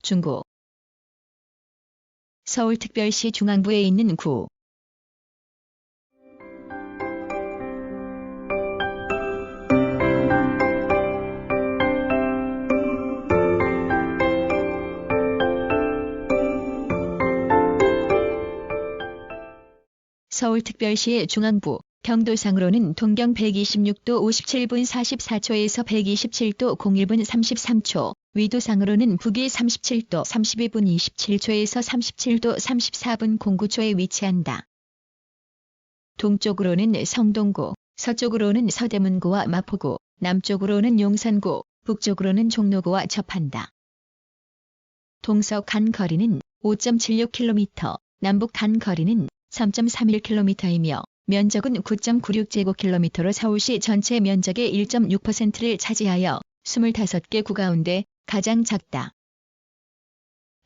중구. 서울특별시 중앙부에 있는 구. 서울특별시의 중앙부, 경도상으로는 동경 126도 57분 44초에서 127도 01분 33초, 위도상으로는 북위 37도 32분 27초에서 37도 34분 09초에 위치한다. 동쪽으로는 성동구, 서쪽으로는 서대문구와 마포구, 남쪽으로는 용산구, 북쪽으로는 종로구와 접한다. 동서 간 거리는 5.76km, 남북 간 거리는 3.31km이며 면적은 9.96제곱킬로미터로 서울시 전체 면적의 1.6%를 차지하여 25개 구 가운데 가장 작다.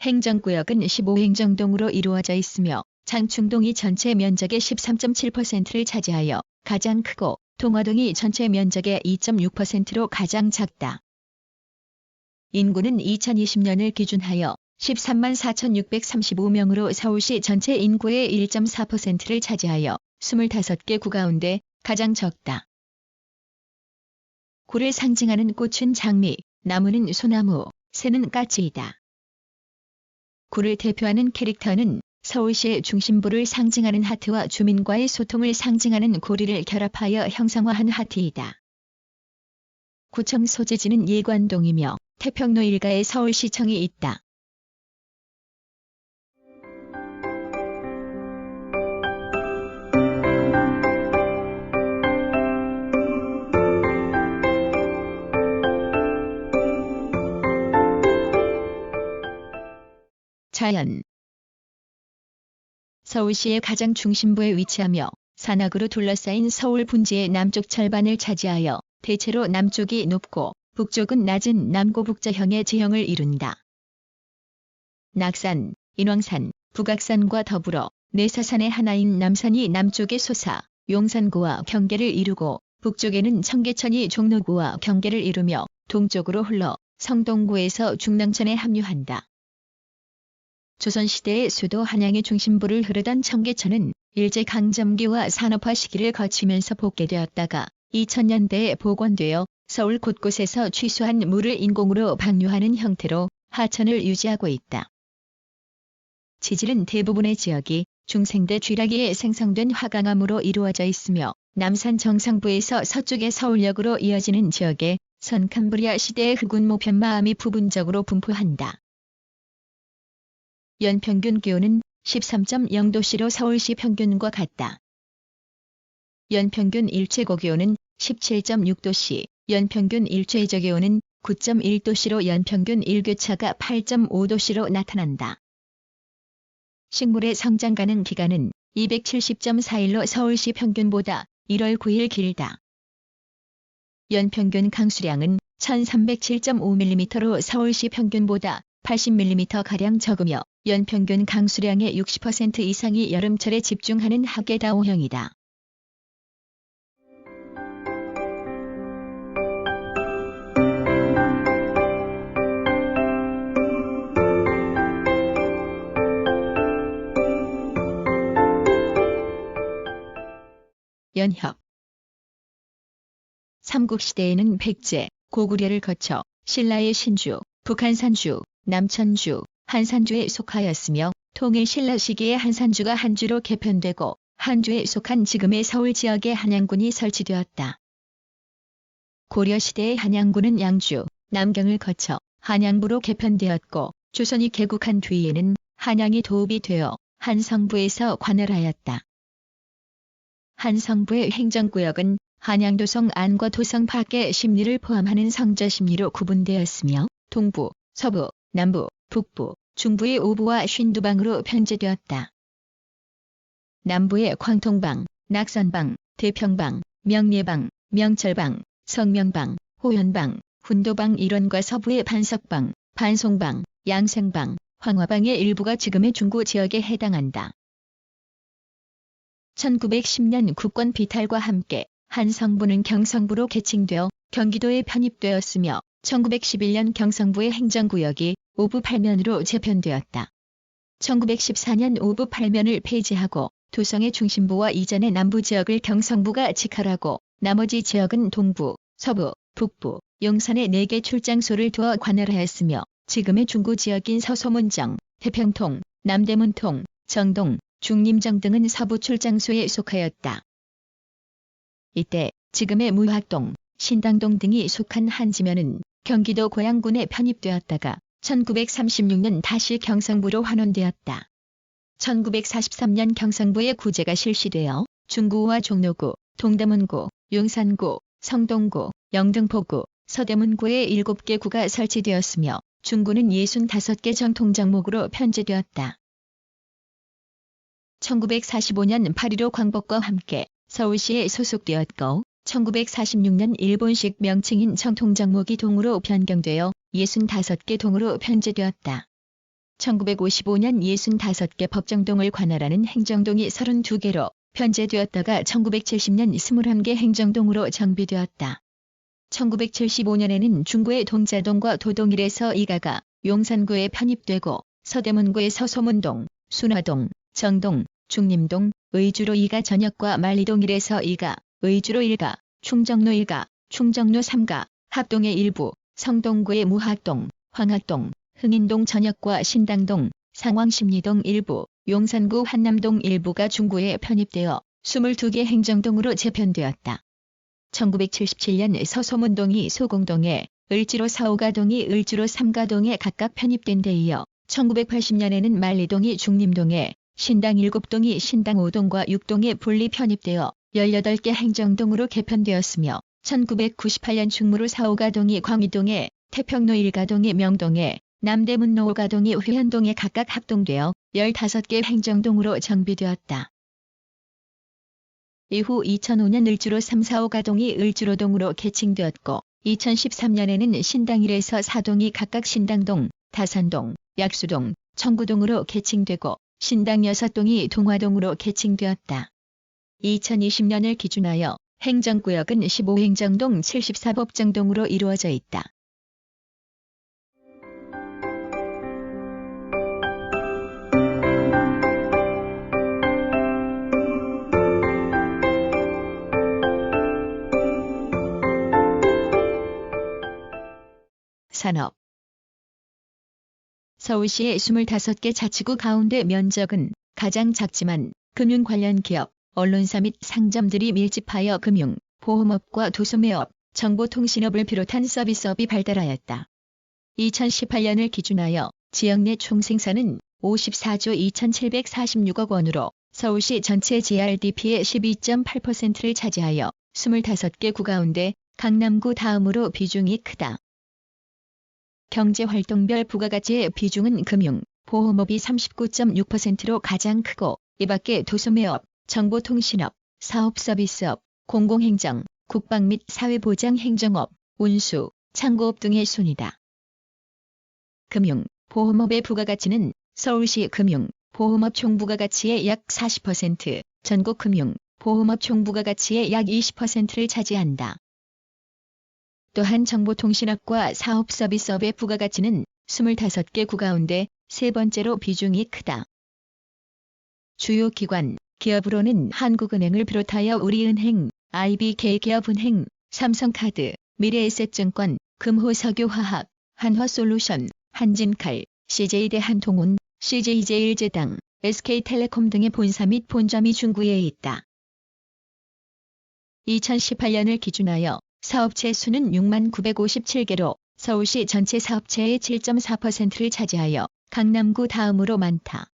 행정구역은 15행정동으로 이루어져 있으며 장충동이 전체 면적의 13.7%를 차지하여 가장 크고 동화동이 전체 면적의 2.6%로 가장 작다. 인구는 2020년을 기준하여 13만 4,635명으로 서울시 전체 인구의 1.4%를 차지하여 25개 구 가운데 가장 적다. 구를 상징하는 꽃은 장미, 나무는 소나무, 새는 까치이다. 구를 대표하는 캐릭터는 서울시의 중심부를 상징하는 하트와 주민과의 소통을 상징하는 고리를 결합하여 형상화한 하트이다. 구청 소재지는 예관동이며 태평로 일가에 서울시청이 있다. 자연. 서울시의 가장 중심부에 위치하며 산악으로 둘러싸인 서울 분지의 남쪽 절반을 차지하여 대체로 남쪽이 높고 북쪽은 낮은 남고북저형의 지형을 이룬다. 낙산, 인왕산, 북악산과 더불어 내사산의 하나인 남산이 남쪽에 솟아 용산구와 경계를 이루고 북쪽에는 청계천이 종로구와 경계를 이루며 동쪽으로 흘러 성동구에서 중랑천에 합류한다. 조선시대의 수도 한양의 중심부를 흐르던 청계천은 일제강점기와 산업화 시기를 거치면서 복개되었다가 2000년대에 복원되어 서울 곳곳에서 취수한 물을 인공으로 방류하는 형태로 하천을 유지하고 있다. 지질은 대부분의 지역이 중생대 쥐라기에 생성된 화강암으로 이루어져 있으며 남산 정상부에서 서쪽의 서울역으로 이어지는 지역에 선캄브리아 시대의 흑운 모편마암이 부분적으로 분포한다. 연평균 기온은 13.0도씨로 서울시 평균과 같다. 연평균 일최고기온은 17.6도씨, 연평균 일최저기온은 9.1도씨로 연평균 일교차가 8.5도씨로 나타난다. 식물의 성장가는 기간은 270.4일로 서울시 평균보다 1월 9일 길다. 연평균 강수량은 1307.5mm로 서울시 평균보다 80mm가량 적으며 연평균 강수량의 60% 이상이 여름철에 집중하는 하계다오형이다. 연협. 삼국시대에는 백제, 고구려를 거쳐 신라의 신주, 북한산주, 남천주, 한산주에 속하였으며 통일신라 시기에 한산주가 한주로 개편되고 한주에 속한 지금의 서울 지역에 한양군이 설치되었다. 고려시대의 한양군은 양주, 남경을 거쳐 한양부로 개편되었고 조선이 개국한 뒤에는 한양이 도읍이 되어 한성부에서 관할하였다. 한성부의 행정구역은 한양도성 안과 도성 밖의 심리를 포함하는 성저심리로 구분되었으며 동부, 서부, 남부, 북부, 중부의 5부와 52방으로 편제되었다. 남부의 광통방, 낙선방, 대평방, 명례방, 명철방, 성명방, 호연방, 훈도방 일원과 서부의 반석방, 반송방, 양생방, 황화방의 일부가 지금의 중구 지역에 해당한다. 1910년 국권 비탈과 함께 한성부는 경성부로 개칭되어 경기도에 편입되었으며 1911년 경상부의 행정구역이 5부 8면으로 재편되었다. 1914년 5부 8면을 폐지하고 도성의 중심부와 이전의 남부 지역을 경성부가 직할하고 나머지 지역은 동부, 서부, 북부, 용산에 4개 출장소를 두어 관할하였으며 지금의 중구 지역인 서소문정, 태평통, 남대문통, 정동, 중림정 등은 서부 출장소에 속하였다. 이때 지금의 무학동, 신당동 등이 속한 한지면은 경기도 고양군에 편입되었다가 1936년 다시 경성부로 환원되었다. 1943년 경성부의 구제가 실시되어 중구와 종로구, 동대문구, 용산구, 성동구, 영등포구, 서대문구에 7개 구가 설치되었으며 중구는 65개 정통정목으로 편제되었다. 1945년 8.15 광복과 함께 서울시에 소속되었고 1946년 일본식 명칭인 정통정목이 동으로 변경되어 65개 동으로 편제되었다. 1955년 65개 법정동을 관할하는 행정동이 32개로 편제되었다가 1970년 21개 행정동으로 정비되었다. 1975년에는 중구의 동자동과 도동1에서 2가가 용산구에 편입되고 서대문구의 서소문동, 순화동, 정동, 중림동, 의주로 2가 전역과 만리동 1에서 2가, 의주로 1가, 충정로 1가, 충정로 3가, 합동의 일부, 성동구의 무학동, 황학동, 흥인동 전역과 신당동, 상왕십리동 일부, 용산구 한남동 일부가 중구에 편입되어 22개 행정동으로 재편되었다. 1977년 서소문동이 소공동에, 을지로 4-5가동이 을지로 3가동에 각각 편입된 데 이어 1980년에는 만리동이 중림동에, 신당 7동이 신당 5동과 6동에 분리 편입되어 18개 행정동으로 개편되었으며 1998년 중무로 4-5가동이 광희동에, 태평로 1가동이 명동에, 남대문로 5가동이 회현동에 각각 합동되어 15개 행정동으로 정비되었다. 이후 2005년 을주로 3, 4-5가동이 을주로동으로 개칭되었고 2013년에는 신당 1에서 4동이 각각 신당동, 다산동, 약수동, 청구동으로 개칭되고 신당 6동이 동화동으로 개칭되었다. 2020년을 기준하여 행정구역은 15행정동 74법정동으로 이루어져 있다. 산업. 서울시의 25개 자치구 가운데 면적은 가장 작지만 금융 관련 기업, 언론사 및 상점들이 밀집하여 금융, 보험업과 도소매업, 정보통신업을 비롯한 서비스업이 발달하였다. 2018년을 기준하여 지역 내 총생산은 54조 2,746억 원으로 서울시 전체 GRDP의 12.8%를 차지하여 25개 구 가운데 강남구 다음으로 비중이 크다. 경제활동별 부가가치의 비중은 금융, 보험업이 39.6%로 가장 크고 이밖에 도소매업, 정보통신업, 사업서비스업, 공공행정, 국방 및 사회보장행정업, 운수, 창고업 등의 순이다. 금융, 보험업의 부가가치는 서울시 금융, 보험업 총부가가치의 약 40%, 전국 금융, 보험업 총부가가치의 약 20%를 차지한다. 또한 정보통신업과 사업서비스업의 부가가치는 25개 구 가운데 세 번째로 비중이 크다. 주요 기관, 기업으로는 한국은행을 비롯하여 우리은행, IBK기업은행, 삼성카드, 미래에셋증권, 금호석유화학, 한화솔루션, 한진칼, CJ대한통운, CJ제일제당, SK텔레콤 등의 본사 및 본점이 중구에 있다. 2018년을 기준하여 사업체 수는 6957개로 서울시 전체 사업체의 7.4%를 차지하여 강남구 다음으로 많다.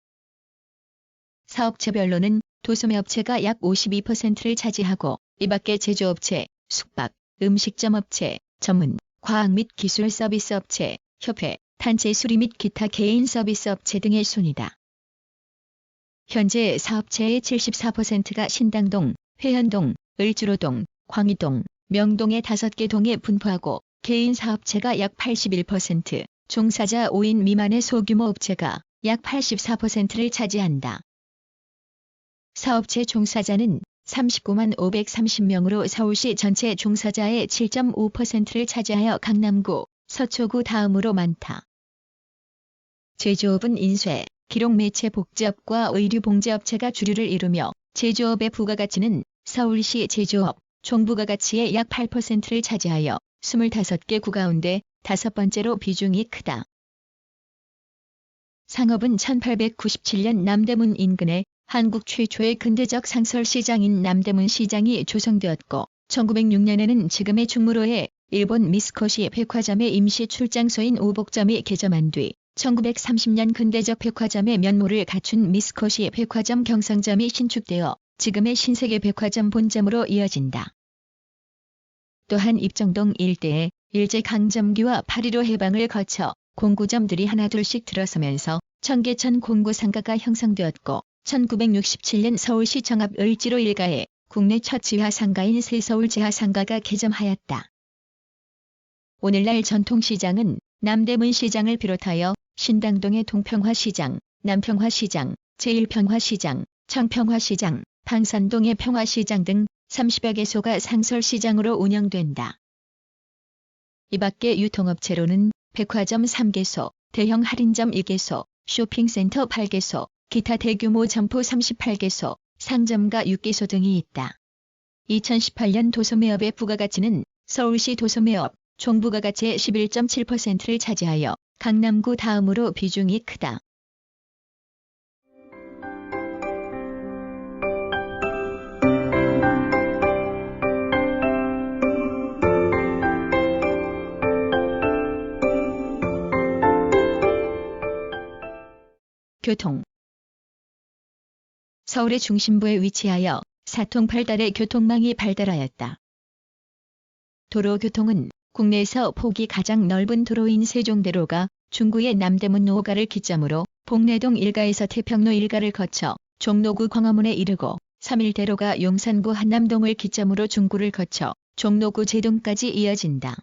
사업체별로는 도소매업체가 약 52%를 차지하고 이밖에 제조업체, 숙박, 음식점업체, 전문, 과학 및 기술 서비스업체, 협회, 단체 수리 및 기타 개인 서비스업체 등의 순이다. 현재 사업체의 74%가 신당동, 회현동, 을주로동, 광희동, 명동의 5개 동에 분포하고 개인 사업체가 약 81%, 종사자 5인 미만의 소규모 업체가 약 84%를 차지한다. 사업체 종사자는 39만 530명으로 서울시 전체 종사자의 7.5%를 차지하여 강남구, 서초구 다음으로 많다. 제조업은 인쇄, 기록매체 복제업과 의류봉제업체가 주류를 이루며 제조업의 부가가치는 서울시 제조업 총부가가치의 약 8%를 차지하여 25개 구 가운데 5번째로 비중이 크다. 상업은 1897년 남대문 인근에 한국 최초의 근대적 상설시장인 남대문 시장이 조성되었고 1906년에는 지금의 충무로에 일본 미스코시 백화점의 임시 출장소인 오복점이 개점한 뒤 1930년 근대적 백화점의 면모를 갖춘 미스코시 백화점 경성점이 신축되어 지금의 신세계 백화점 본점으로 이어진다. 또한 입정동 일대에 일제강점기와 8.15 해방을 거쳐 공구점들이 하나둘씩 들어서면서 청계천 공구상가가 형성되었고 1967년 서울시 정합 을지로 일가에 국내 첫 지하상가인 새서울지하상가가 개점하였다. 오늘날 전통시장은 남대문 시장을 비롯하여 신당동의 동평화시장, 남평화시장, 제1평화시장, 청평화시장, 방산동의 평화시장 등 30여 개소가 상설시장으로 운영된다. 이 밖에 유통업체로는 백화점 3개소, 대형 할인점 2개소, 쇼핑센터 8개소, 기타 대규모 점포 38개소, 상점가 6개소 등이 있다. 2018년 도소매업의 부가가치는 서울시 도소매업 총부가가치의 11.7%를 차지하여 강남구 다음으로 비중이 크다. 교통. 서울의 중심부에 위치하여 사통팔달의 교통망이 발달하였다. 도로교통은 국내에서 폭이 가장 넓은 도로인 세종대로가 중구의 남대문 5가를 기점으로 복내동 일가에서 태평로 일가를 거쳐 종로구 광화문에 이르고 3일대로가 용산구 한남동을 기점으로 중구를 거쳐 종로구 제동까지 이어진다.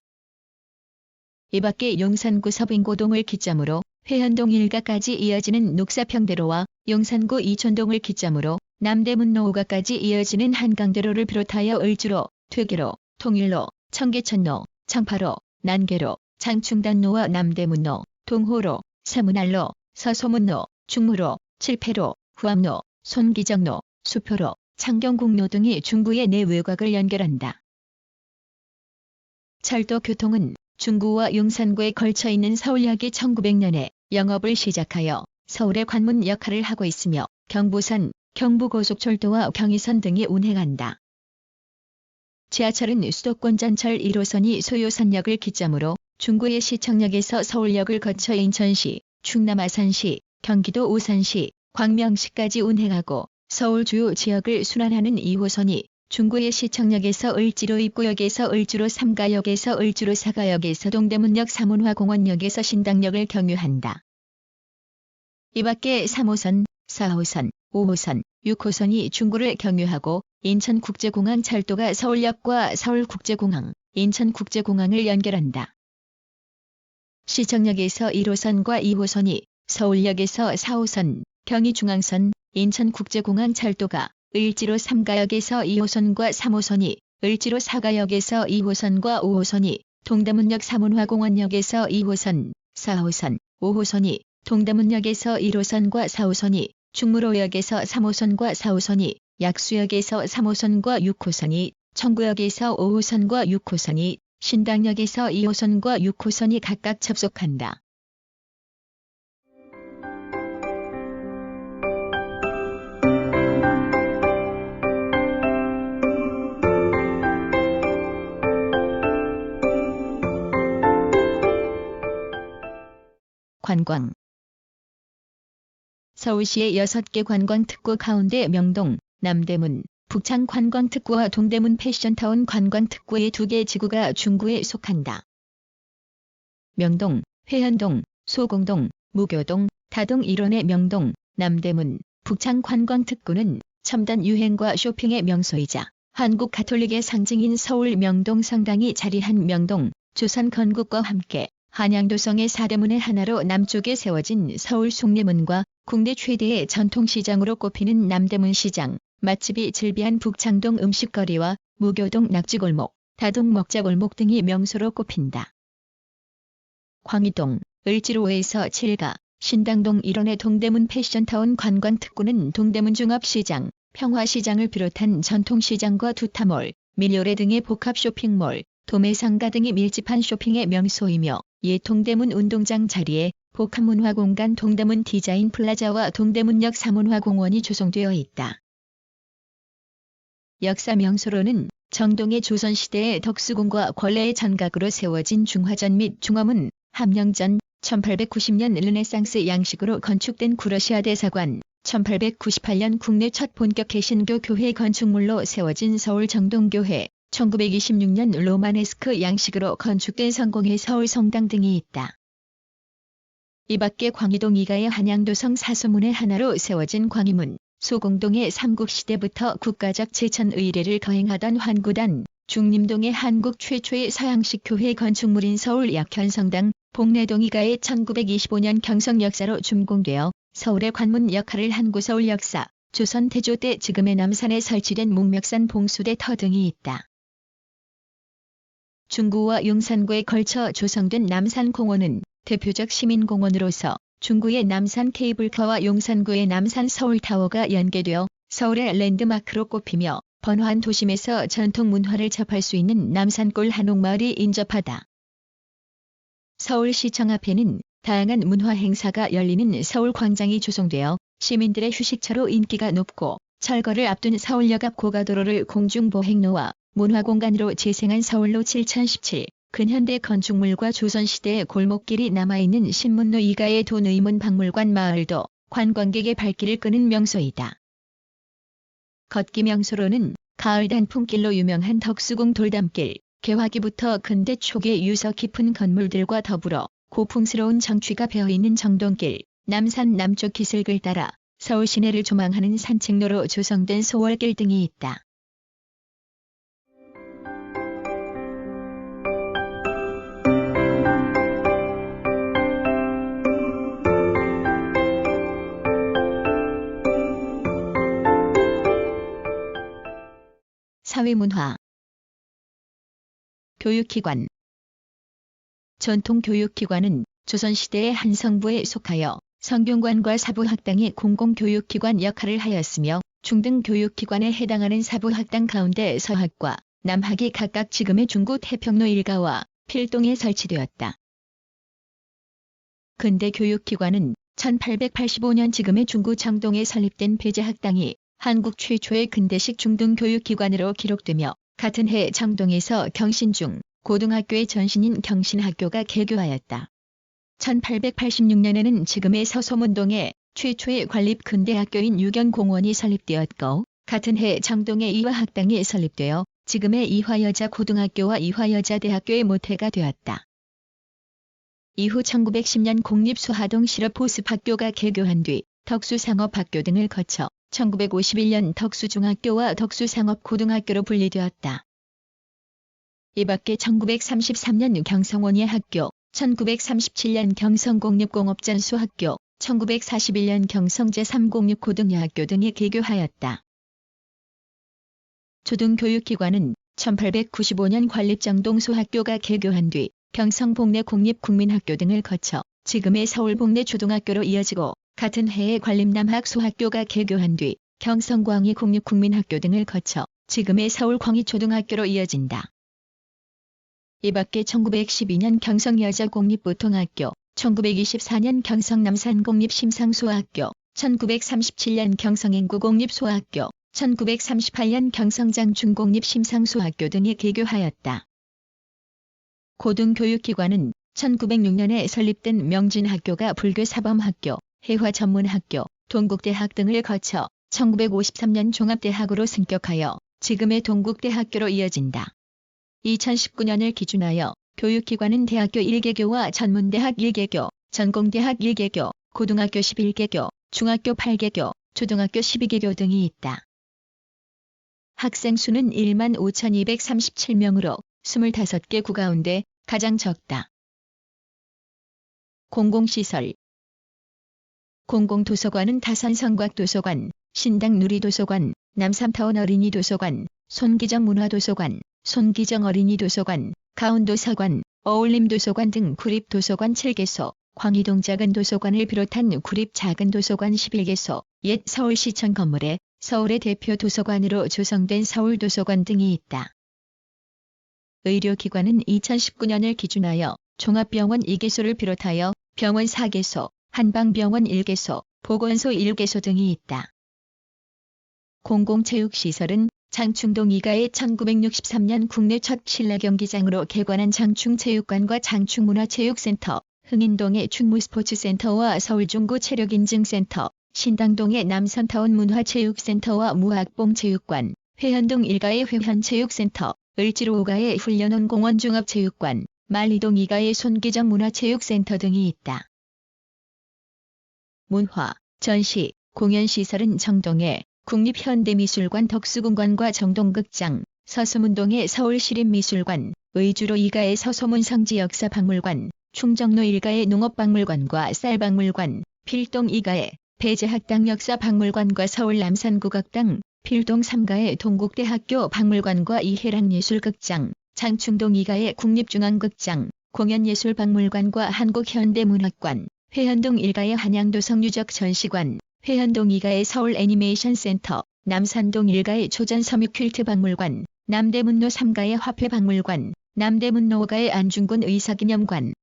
이 밖에 용산구 서빙고동을 기점으로 회현동 일가까지 이어지는 녹사평대로와 용산구 이촌동을 기점으로 남대문 5가까지 이어지는 한강대로를 비롯하여 을지로, 퇴계로, 통일로, 청계천로, 청파로, 난계로, 장충단로와 남대문로, 동호로, 서문할로, 서소문로, 충무로, 칠패로, 후암로, 손기정로, 수표로, 창경공로 등이 중구의 내 외곽을 연결한다. 철도교통은 중구와 용산구에 걸쳐 있는 서울역이 1900년에 영업을 시작하여 서울의 관문 역할을 하고 있으며 경부선, 경부고속철도와 경의선 등이 운행한다. 지하철은 수도권 전철 1호선이 소요선역을 기점으로 중구의 시청역에서 서울역을 거쳐 인천시, 충남 아산시, 경기도 오산시, 광명시까지 운행하고 서울 주요 지역을 순환하는 2호선이 중구의 시청역에서 을지로 입구역에서 을지로 3가역에서 을지로 4가역에서 동대문역 3문화공원역에서 신당역을 경유한다. 이 밖에 3호선, 4호선, 5호선, 6호선이 중구를 경유하고 인천국제공항 철도가 서울역과 서울국제공항, 인천국제공항을 연결한다. 시청역에서 1호선과 2호선이 서울역에서 4호선, 경의중앙선, 인천국제공항 철도가 을지로 3가역에서 2호선과 3호선이 을지로 4가역에서 2호선과 5호선이 동대문역 3문화공원역에서 2호선, 4호선, 5호선이 동대문역에서 1호선과 4호선이 충무로역에서 3호선과 4호선이 약수역에서 3호선과 6호선이 청구역에서 5호선과 6호선이 신당역에서 2호선과 6호선이 각각 접속한다. 관광. 서울시의 6개 관광특구 가운데 명동, 남대문, 북창 관광특구와 동대문 패션타운 관광특구의 2개 지구가 중구에 속한다. 명동, 회현동, 소공동, 무교동, 다동 일원의 명동, 남대문, 북창 관광특구는 첨단 유행과 쇼핑의 명소이자 한국 가톨릭의 상징인 서울 명동 성당이 자리한 명동, 조선 건국과 함께 한양도성의 4대문의 하나로 남쪽에 세워진 서울 숭례문과 국내 최대의 전통시장으로 꼽히는 남대문 시장, 맛집이 즐비한 북창동 음식거리와 무교동 낙지골목, 다동 먹자골목 등이 명소로 꼽힌다. 광희동, 을지로에서 7가, 신당동 일원의 동대문 패션타운 관광특구는 동대문 종합시장, 평화시장을 비롯한 전통시장과 두타몰, 밀요래 등의 복합 쇼핑몰, 도매상가 등이 밀집한 쇼핑의 명소이며 옛 동대문 운동장 자리에 복합문화공간 동대문 디자인 플라자와 동대문역 사문화공원이 조성되어 있다. 역사 명소로는 정동의 조선시대의 덕수궁과 권례의 전각으로 세워진 중화전 및 중화문, 함령전, 1890년 르네상스 양식으로 건축된 구러시아 대사관, 1898년 국내 첫 본격 개신교 교회 건축물로 세워진 서울 정동교회, 1926년 로마네스크 양식으로 건축된 성공회 서울 성당 등이 있다. 이 밖에 광희동 2가의 한양도성 사소문의 하나로 세워진 광희문, 소공동의 삼국시대부터 국가적 제천 의례를 거행하던 환구단, 중림동의 한국 최초의 서양식 교회 건축물인 서울 약현성당, 복내동 2가의 1925년 경성 역사로 준공되어 서울의 관문 역할을 한 구서울 역사, 조선 태조 때 지금의 남산에 설치된 목멱산 봉수대 터 등이 있다. 중구와 용산구에 걸쳐 조성된 남산공원은 대표적 시민공원으로서 중구의 남산 케이블카와 용산구의 남산 서울타워가 연계되어 서울의 랜드마크로 꼽히며 번화한 도심에서 전통 문화를 접할 수 있는 남산골 한옥마을이 인접하다. 서울시청 앞에는 다양한 문화 행사가 열리는 서울광장이 조성되어 시민들의 휴식처로 인기가 높고 철거를 앞둔 서울역 앞 고가도로를 공중보행로와 문화공간으로 재생한 서울로 7017, 근현대 건축물과 조선시대의 골목길이 남아있는 신문로 2가의 돈의문 박물관 마을도 관광객의 발길을 끄는 명소이다. 걷기 명소로는 가을 단풍길로 유명한 덕수궁 돌담길, 개화기부터 근대 초기의 유서 깊은 건물들과 더불어 고풍스러운 정취가 배어있는 정동길, 남산 남쪽 기슭을 따라 서울 시내를 조망하는 산책로로 조성된 소월길 등이 있다. 사회문화, 교육기관. 전통교육기관은 조선시대의 한 성부에 속하여 성균관과 사부학당이 공공교육기관 역할을 하였으며 중등교육기관에 해당하는 사부학당 가운데 서학과 남학이 각각 지금의 중구 태평로 1가와 필동에 설치되었다. 근대 교육기관은 1885년 지금의 중구 정동에 설립된 배재학당이 한국 최초의 근대식 중등교육기관으로 기록되며 같은 해 정동에서 경신중 고등학교의 전신인 경신학교가 개교하였다. 1886년에는 지금의 서소문동에 최초의 관립근대학교인 유견공원이 설립되었고 같은 해 정동의 이화학당이 설립되어 지금의 이화여자고등학교와 이화여자대학교의 모태가 되었다. 이후 1910년 공립수하동 실업보습학교가 개교한 뒤 덕수상업학교 등을 거쳐 1951년 덕수중학교와 덕수상업고등학교로 분리되었다. 이 밖에 1933년 경성원예학교, 1937년 경성공립공업전수학교, 1941년 경성제3공립고등여학교 등이 개교하였다. 초등교육기관은 1895년 관립정동소학교가 개교한 뒤 경성복내공립국민학교 등을 거쳐 지금의 서울복내초등학교로 이어지고 같은 해에 관립남학소학교가 개교한 뒤 경성광희공립국민학교 등을 거쳐 지금의 서울광희초등학교로 이어진다. 이 밖에 1912년 경성여자공립보통학교, 1924년 경성남산공립심상소학교, 1937년 경성인구공립소학교, 1938년 경성장중공립심상소학교 등이 개교하였다. 고등교육기관은 1906년에 설립된 명진학교가 불교사범학교, 해화전문학교, 동국대학 등을 거쳐 1953년 종합대학으로 승격하여 지금의 동국대학교로 이어진다. 2019년을 기준하여 교육기관은 대학교 1개교와 전문대학 1개교, 전공대학 1개교, 고등학교 11개교, 중학교 8개교, 초등학교 12개교 등이 있다. 학생 수는 15,237명으로 25개 구 가운데 가장 적다. 공공시설. 공공도서관은 다산성곽도서관, 신당 누리도서관, 남삼타운 어린이도서관, 손기정 문화도서관, 손기정 어린이도서관, 가운도서관, 어울림도서관 등 구립도서관 7개소, 광희동 작은 도서관을 비롯한 구립 작은 도서관 11개소, 옛 서울시청 건물에 서울의 대표 도서관으로 조성된 서울도서관 등이 있다. 의료기관은 2019년을 기준하여 종합병원 2개소를 비롯하여 병원 4개소, 한방병원 1개소, 보건소 1개소 등이 있다. 공공체육시설은 장충동 이가의 1963년 국내 첫 실내 경기장으로 개관한 장충체육관과 장충문화체육센터, 흥인동의 충무스포츠센터와 서울중구 체력인증센터, 신당동의 남선타운 문화체육센터와 무학봉체육관, 회현동 1가의 회현체육센터, 을지로 5가의 훈련원공원 종합체육관, 만리동 2가의 손기정 문화체육센터 등이 있다. 문화, 전시, 공연시설은 정동의 국립현대미술관 덕수궁관과 정동극장, 서소문동의 서울시립미술관, 의주로 2가의 서소문 성지역사박물관, 충정로 1가의 농업박물관과 쌀박물관, 필동 2가의 배재학당 역사박물관과 서울 남산국악당, 필동 3가의 동국대학교 박물관과 이해락예술극장, 장충동 2가의 국립중앙극장, 공연예술박물관과 한국현대문학관, 회현동 1가의 한양도성유적 전시관, 회현동 2가의 서울 애니메이션센터, 남산동 1가의 초전섬유퀼트박물관, 남대문로 3가의 화폐박물관, 남대문로 5가의 안중근 의사기념관,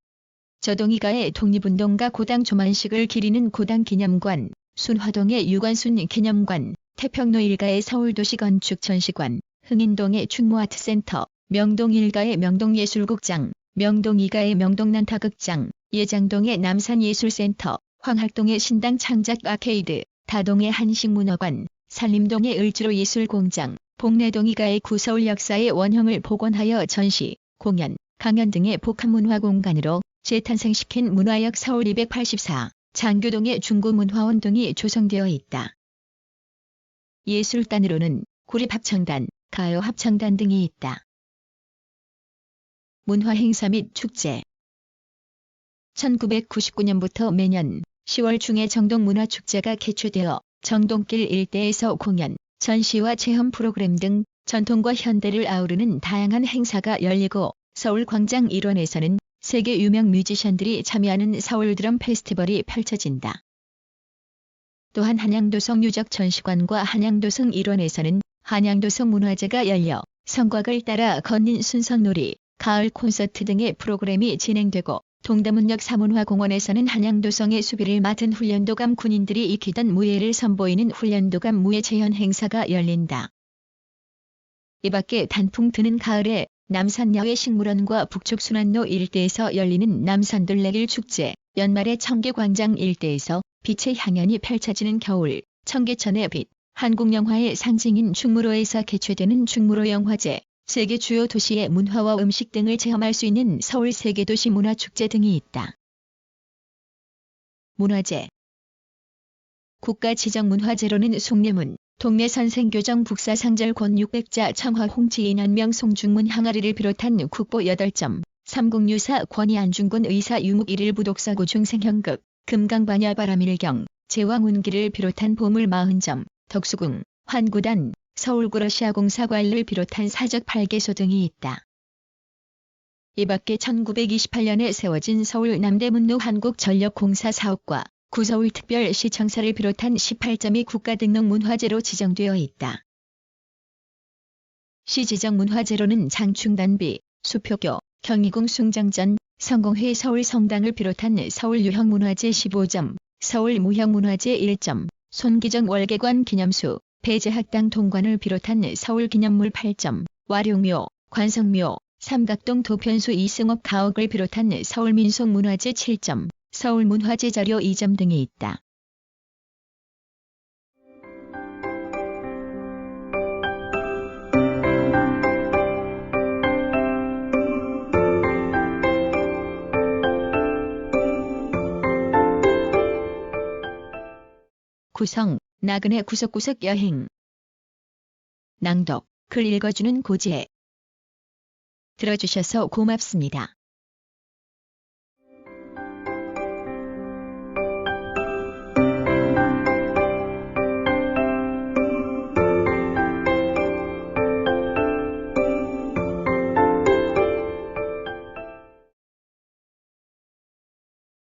저동 2가의 독립운동가 고당 조만식을 기리는 고당기념관, 순화동의 유관순 기념관, 태평로 1가의 서울도시건축전시관, 흥인동의 충무아트센터, 명동 1가의 명동예술국장, 명동 2가의 명동난타극장, 예장동의 남산예술센터, 황학동의 신당창작 아케이드, 다동의 한식문화관, 산림동의 을지로예술공장, 복내동 2가의 구서울 역사의 원형을 복원하여 전시, 공연, 강연 등의 복합문화공간으로 재탄생시킨 문화역 서울 284, 장교동의 중구문화원 등이 조성되어 있다. 예술단으로는 구립합창단, 가요합창단 등이 있다. 문화행사 및 축제 1999년부터 매년 10월 중에 정동문화축제가 개최되어 정동길 일대에서 공연, 전시와 체험 프로그램 등 전통과 현대를 아우르는 다양한 행사가 열리고 서울광장 일원에서는 세계 유명 뮤지션들이 참여하는 서울드럼 페스티벌이 펼쳐진다. 또한 한양도성 유적 전시관과 한양도성 일원에서는 한양도성 문화제가 열려 성곽을 따라 걷는 순성놀이, 가을 콘서트 등의 프로그램이 진행되고 동대문역 사문화공원에서는 한양도성의 수비를 맡은 훈련도감 군인들이 익히던 무예를 선보이는 훈련도감 무예 체현 행사가 열린다. 이 밖에 단풍 드는 가을에 남산야외식물원과 북쪽순환로 일대에서 열리는 남산둘레길 축제, 연말에 청계광장 일대에서 빛의 향연이 펼쳐지는 겨울, 청계천의 빛, 한국영화의 상징인 충무로에서 개최되는 충무로영화제, 세계 주요 도시의 문화와 음식 등을 체험할 수 있는 서울 세계도시 문화축제 등이 있다. 문화제 국가지정문화재로는 숭례문, 동래선생교정 북사상절 권 600자 청화 홍치 인안명 송중문 항아리를 비롯한 국보 8점, 삼국유사 권위 안중근 의사 유목 1일 부독서고 중생형극, 금강반야 바람일경, 제왕운기를 비롯한 보물 40점, 덕수궁, 환구단, 서울구러시아공사관을 비롯한 사적 8개소 등이 있다. 이 밖에 1928년에 세워진 서울 남대문로 한국전력공사 사업과 구서울특별시청사를 비롯한 18점이 국가등록문화재로 지정되어 있다. 시지정문화재로는 장충단비, 수표교, 경희궁 숭정전, 성공회 서울성당을 비롯한 서울유형문화재 15점, 서울무형문화재 1점, 손기정 월계관 기념수, 배재학당 동관을 비롯한 서울기념물 8점, 와룡묘, 관성묘, 삼각동 도편수 이승업 가옥을 비롯한 서울민속문화재 7점, 서울문화재 자료 2점 등이 있다. 구성, 나그네 구석구석 여행. 낭독, 글 읽어주는 고지혜. 들어주셔서 고맙습니다.